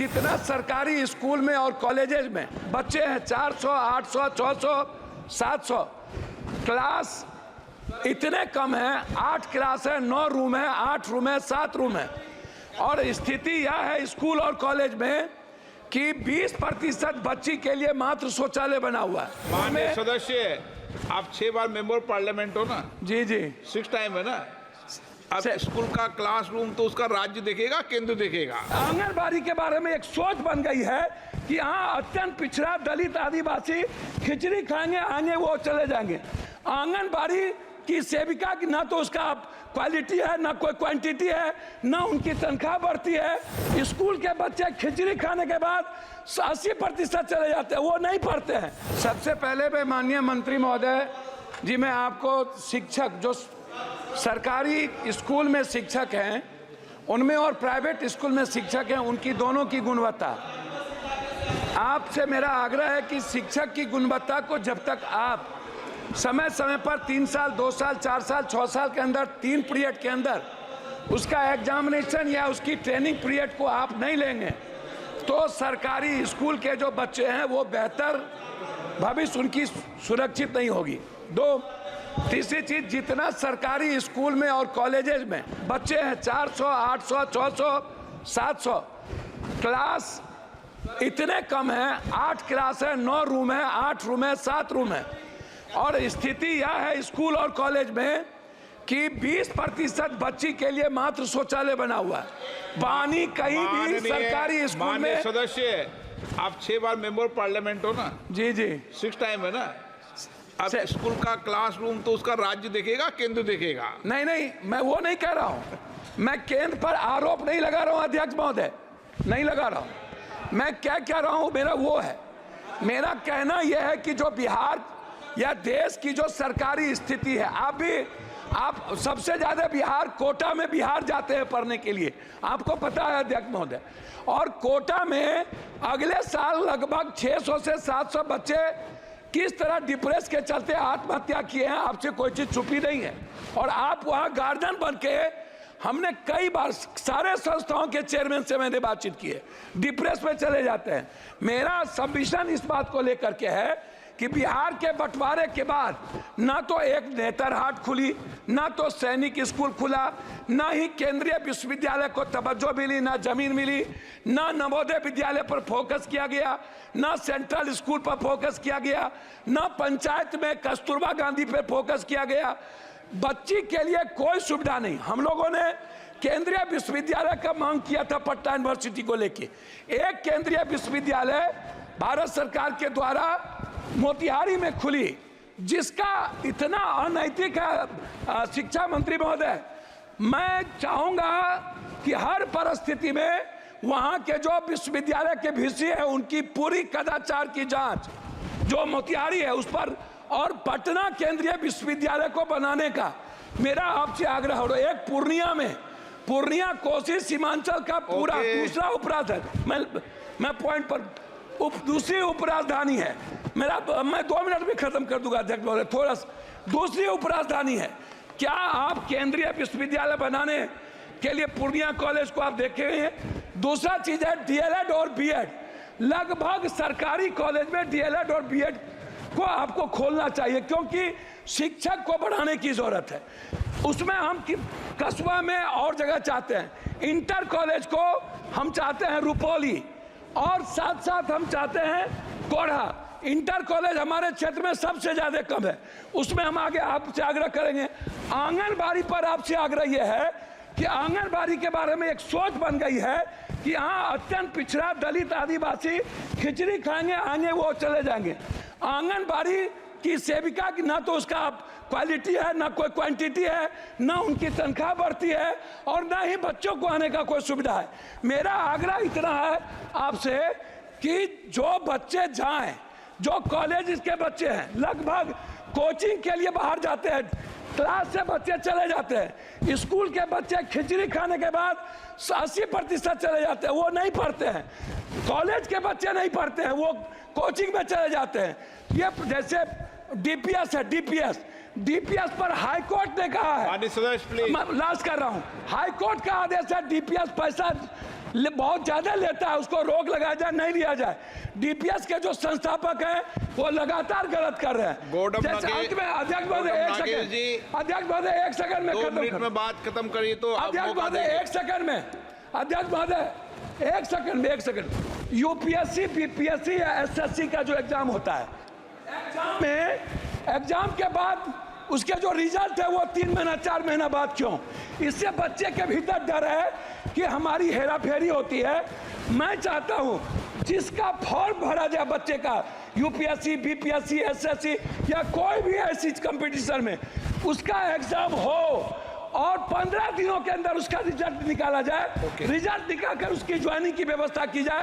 जितना सरकारी स्कूल में और कॉलेजेस में बच्चे हैं 400, 800, 600, 700, क्लास इतने कम हैं। 8 क्लास है, 9 रूम है, 8 रूम है, 7 रूम है। और स्थिति यह है स्कूल और कॉलेज में कि 20% बच्ची के लिए मात्र शौचालय बना हुआ है। माननीय सदस्य, आप 6 बार मेंबर पार्लियामेंट हो ना? जी जी, 6 टाइम है ना। अब स्कूल का क्लासरूम तो उसका राज्य देखेगा, केंद्र देखेगा। आंगनबाड़ी के बारे में एक सोच बन गई है कि हाँ, अत्यंत पिछड़ा दलित आदिवासी खिचड़ी खाएंगे, आएंगे वो चले जाएंगे। आंगनबाड़ी की सेविका की ना तो उसका क्वालिटी है, ना कोई क्वांटिटी है, ना उनकी तनख्वाह बढ़ती है। स्कूल के बच्चे खिचड़ी खाने के बाद 80% चले जाते हैं, वो नहीं पढ़ते हैं। सबसे पहले मैं माननीय मंत्री महोदय जी, मैं आपको शिक्षक जो सरकारी स्कूल में शिक्षक हैं उनमें और प्राइवेट स्कूल में शिक्षक हैं, उनकी दोनों की गुणवत्ता, आपसे मेरा आग्रह है कि शिक्षक की गुणवत्ता को जब तक आप समय समय पर 3 साल, 2 साल, 4 साल, 6 साल के अंदर 3 पीरियड के अंदर उसका एग्जामिनेशन या उसकी ट्रेनिंग पीरियड को आप नहीं लेंगे तो सरकारी स्कूल के जो बच्चे हैं वो बेहतर भविष्य उनकी सुरक्षित नहीं होगी। तीसरी चीज, जितना सरकारी स्कूल में और कॉलेजेस में बच्चे हैं 400, 800, 600, 700, क्लास इतने कम हैं। 8 क्लास है, 9 रूम है, 8 रूम है, 7 रूम है। और स्थिति यह है स्कूल और कॉलेज में कि 20% बच्ची के लिए मात्र शौचालय बना हुआ है। पानी कहीं भी सरकारी स्कूल में। सदस्य, आप 6 बार मेंबर पार्लियामेंट हो ना? जी जी, 6 टाइम है ना। अब स्कूल का क्लासरूम तो उसका राज्य देखेगा, केंद्र देखेगा। नहीं नहीं, मैं वो नहीं कह रहा हूँ। मैं केंद्र पर आरोप नहीं लगा रहा हूँ अध्यक्ष महोदय, नहीं लगा रहा हूँ। मैं क्या कह रहा हूँ, मेरा वो है, मेरा कहना यह है कि जो बिहार या देश की जो सरकारी स्थिति है, आप सबसे ज्यादा बिहार कोटा में बिहार जाते हैं पढ़ने के लिए, आपको पता है अध्यक्ष महोदय। और कोटा में अगले साल लगभग 600 से 700 बच्चे किस तरह डिप्रेस के चलते आत्महत्या किए हैं, आपसे कोई चीज छुपी नहीं है। और आप वहां गार्जियन बन के, हमने कई बार सारे संस्थाओं के चेयरमैन से मैंने बातचीत की है, डिप्रेस में चले जाते हैं। मेरा सबमिशन इस बात को लेकर के है कि बिहार के बंटवारे के बाद ना तो एक नेतरहाट खुली, ना तो सैनिक स्कूल खुला, ना ही केंद्रीय विश्वविद्यालय को तवज्जो मिली, ना जमीन मिली, ना नवोदय विद्यालय पर फोकस किया गया, ना सेंट्रल स्कूल पर फोकस किया गया, ना पंचायत में कस्तूरबा गांधी पर फोकस किया गया। बच्ची के लिए कोई सुविधा नहीं। हम लोगों ने केंद्रीय विश्वविद्यालय का मांग किया था पटना यूनिवर्सिटी को लेके। एक केंद्रीय विश्वविद्यालय भारत सरकार के द्वारा मोतिहारी में खुली, जिसका इतना अनैतिक है शिक्षा मंत्री महोदय। मैं चाहूंगा कि हर परिस्थिति में वहां के जो विश्वविद्यालय के वीसी है उनकी पूरी कदाचार की जांच जो मोतिहारी है उस पर, और पटना केंद्रीय विश्वविद्यालय को बनाने का मेरा आपसे आग्रह हो। एक पूर्णिया कोसी सीमांचल का पूरा दूसरा उपराजधानी, मैं पॉइंट पर दूसरी उपराजधानी है मेरा, मैं 2 मिनट में खत्म कर दूंगा अध्यक्ष महोदय, थोड़ा दूसरी उपराजधानी है। क्या आप केंद्रीय विश्वविद्यालय बनाने के लिए पूर्णिया कॉलेज को आप देखे हैं? दूसरा चीज है डीएलएड और बीएड। लगभग सरकारी कॉलेज में डीएलएड और बीएड को आपको खोलना चाहिए, क्योंकि शिक्षक को बढ़ाने की जरूरत है। उसमें हम कस्बा में और जगह चाहते हैं। इंटर कॉलेज को हम चाहते हैं रुपौली, और साथ साथ हम चाहते हैं कोढ़ा। इंटर कॉलेज हमारे क्षेत्र में सबसे ज्यादा कम है, उसमें हम आगे आपसे आग्रह करेंगे। आंगनबाड़ी पर आपसे आग्रह यह है कि आंगनबाड़ी के बारे में एक सोच बन गई है कि हाँ, अत्यंत पिछड़ा दलित आदिवासी खिचड़ी खाएंगे, आएंगे वो चले जाएंगे। आंगनबाड़ी की सेविका की ना तो उसका क्वालिटी है, ना कोई क्वांटिटी है, ना उनकी तनख्वाह बढ़ती है, और ना ही बच्चों को आने का कोई सुविधा है। मेरा आग्रह इतना है आपसे कि जो बच्चे जाएं, जो कॉलेज के बच्चे हैं, लगभग कोचिंग के लिए बाहर जाते हैं, क्लास से बच्चे चले जाते हैं। स्कूल के बच्चे खिचड़ी खाने के बाद 80% चले जाते हैं, वो नहीं पढ़ते हैं। कॉलेज के बच्चे नहीं पढ़ते हैं, वो कोचिंग में चले जाते हैं। ये जैसे डीपीएस है, डीपीएस पर हाई कोर्ट ने कहा है, मैं लास्ट कर रहा हूं, हाई कोर्ट का आदेश है डीपीएस पैसा बहुत ज्यादा लेता है, उसको रोक लगाया जाए, नहीं लिया जाए। डीपीएस के जो संस्थापक हैं वो लगातार गलत कर रहे हैं। गौतम जैसे नागे- अंत में अध्यक्ष महोदय गौतम एक नागेश सेकंड, जी, अध्यक्ष महोदय 1 सेकंड में 2 खत्म मिनट कर, में बात खत्म करिए तो आप अध्यक्ष मौका महोदय देंगे। 1 सेकंड में, अध्यक्ष महोदय 1 सेकंड में, 1 सेकंड। यूपीएससी बीपीएससी या एसएससी का जो एग्जाम होता है, एग्जाम में एग्जाम के बाद उसके जो रिजल्ट है वो 3 महीना 4 महीना बाद क्यों? इससे बच्चे के भीतर डर है कि हमारी हेराफेरी होती है। मैं चाहता हूं जिसका फॉर्म भरा जाए बच्चे का यूपीएससी बीपीएससी एसएससी या कोई भी ऐसी कंपटीशन में, उसका एग्जाम हो और 15 दिनों के अंदर उसका रिजल्ट निकाला जाए। रिजल्ट निकालकर उसकी ज्वाइनिंग की व्यवस्था की जाए।